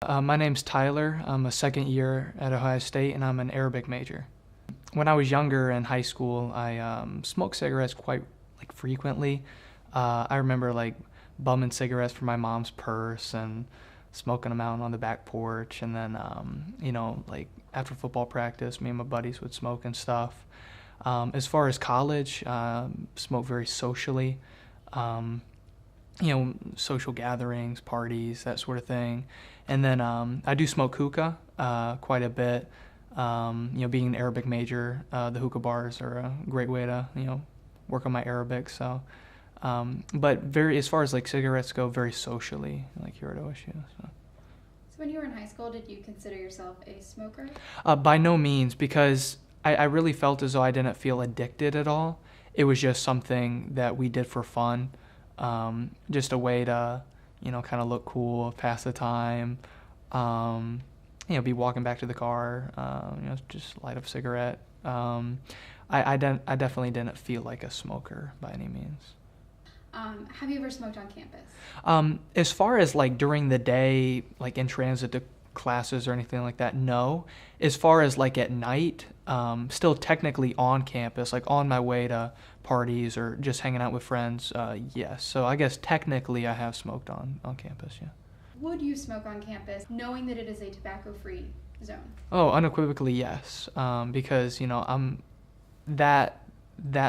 My name's Tyler. I'm a second year at Ohio State, and I'm an Arabic major. When I was younger in high school, I smoked cigarettes quite frequently. I remember bumming cigarettes from my mom's purse and smoking them out on the back porch, and then after football practice, me and my buddies would smoke and stuff. As far as college, smoked very socially. Um, Social gatherings, parties, that sort of thing. And then I do smoke hookah quite a bit. Being an Arabic major, the hookah bars are a great way to, work on my Arabic. So, but as far as cigarettes go, very socially, here at OSU. So. So when you were in high school, did you consider yourself a smoker? By no means, because I really felt as though I didn't feel addicted at all. It was just something that we did for fun. Just a way to, kind of look cool, pass the time, be walking back to the car, just light up a cigarette. I definitely didn't feel like a smoker by any means. Have you ever smoked on campus? As far as during the day, in transit to classes or anything like that, no. As far as at night, still technically on campus, on my way to parties or just hanging out with friends, yes. So I guess technically I have smoked on campus, yeah. Would you smoke on campus knowing that it is a tobacco-free zone? Oh, unequivocally yes, because I'm that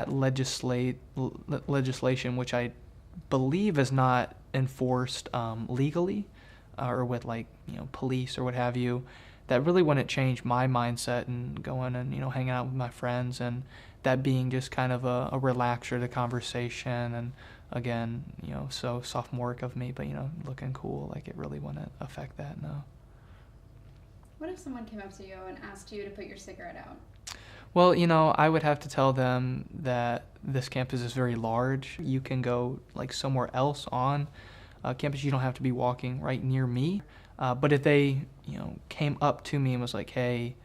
legislation, which I believe is not enforced legally, or with police or what have you, that really wouldn't change my mindset and going and hanging out with my friends, and that being just kind of a relaxer to conversation, and again so sophomoric of me, but looking cool, it really wouldn't affect that, no. What if someone came up to you and asked you to put your cigarette out? Well, I would have to tell them that this campus is very large. You can go somewhere else on campus. You don't have to be walking right near me. But if they, came up to me and was like, "Hey,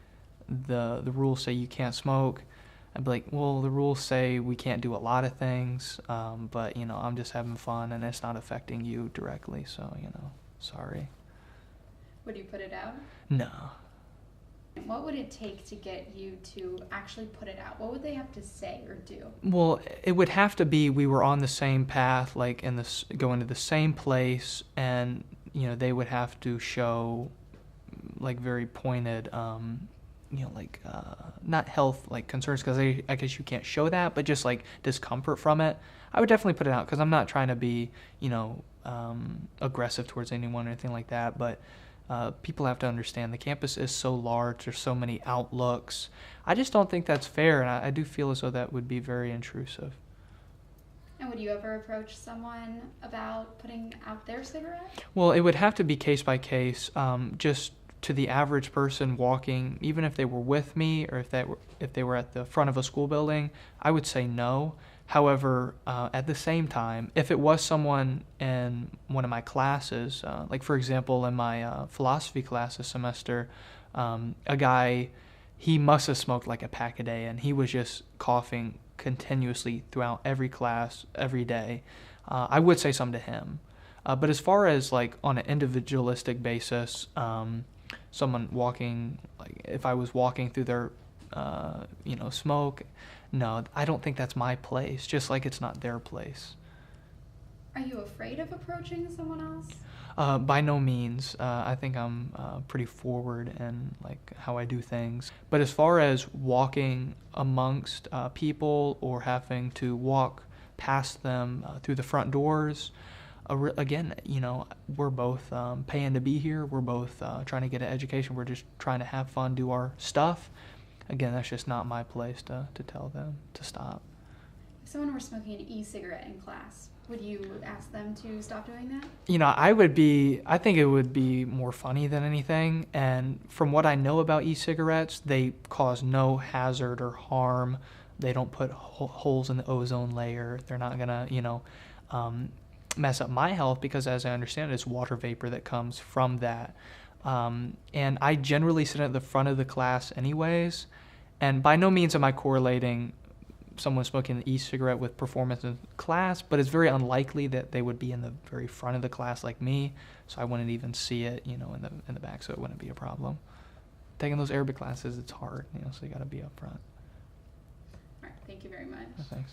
the rules say you can't smoke," I'd be like, "Well, the rules say we can't do a lot of things, but I'm just having fun and it's not affecting you directly. So sorry." Would you put it out? No. What would it take to get you to actually put it out? What would they have to say or do? Well, it would have to be we were on the same path, going to the same place, and they would have to show very pointed, not health concerns, because I guess you can't show that, but just discomfort from it. I would definitely put it out because I'm not trying to be aggressive towards anyone or anything like that, but. People have to understand the campus is so large. There's so many outlooks. I just don't think that's fair, and I do feel as though that would be very intrusive. And would you ever approach someone about putting out their cigarette? Well, it would have to be case by case. Just to the average person walking, even if they were with me or if they were at the front of a school building, I would say no. However, at the same time, if it was someone in one of my classes, for example, in my philosophy class this semester, a guy, he must have smoked a pack a day, and he was just coughing continuously throughout every class, every day. I would say something to him. But as far as on an individualistic basis, someone walking, if I was walking through their, smoke, no, I don't think that's my place, just like it's not their place. Are you afraid of approaching someone else? By no means. I think I'm pretty forward in how I do things. But as far as walking amongst people or having to walk past them through the front doors, again, we're both paying to be here. We're both trying to get an education. We're just trying to have fun, do our stuff. Again, that's just not my place to tell them to stop. If someone were smoking an e-cigarette in class, would you ask them to stop doing that? I think it would be more funny than anything. And from what I know about e-cigarettes, they cause no hazard or harm. They don't put holes in the ozone layer. They're not going to, mess up my health because, as I understand it, it's water vapor that comes from that. And I generally sit at the front of the class anyways, and by no means am I correlating someone smoking an e-cigarette with performance in class, but it's very unlikely that they would be in the very front of the class like me, so I wouldn't even see it, in the back, so it wouldn't be a problem. Taking those Arabic classes, it's hard, so you got to be up front. All right, thank you very much. Thanks.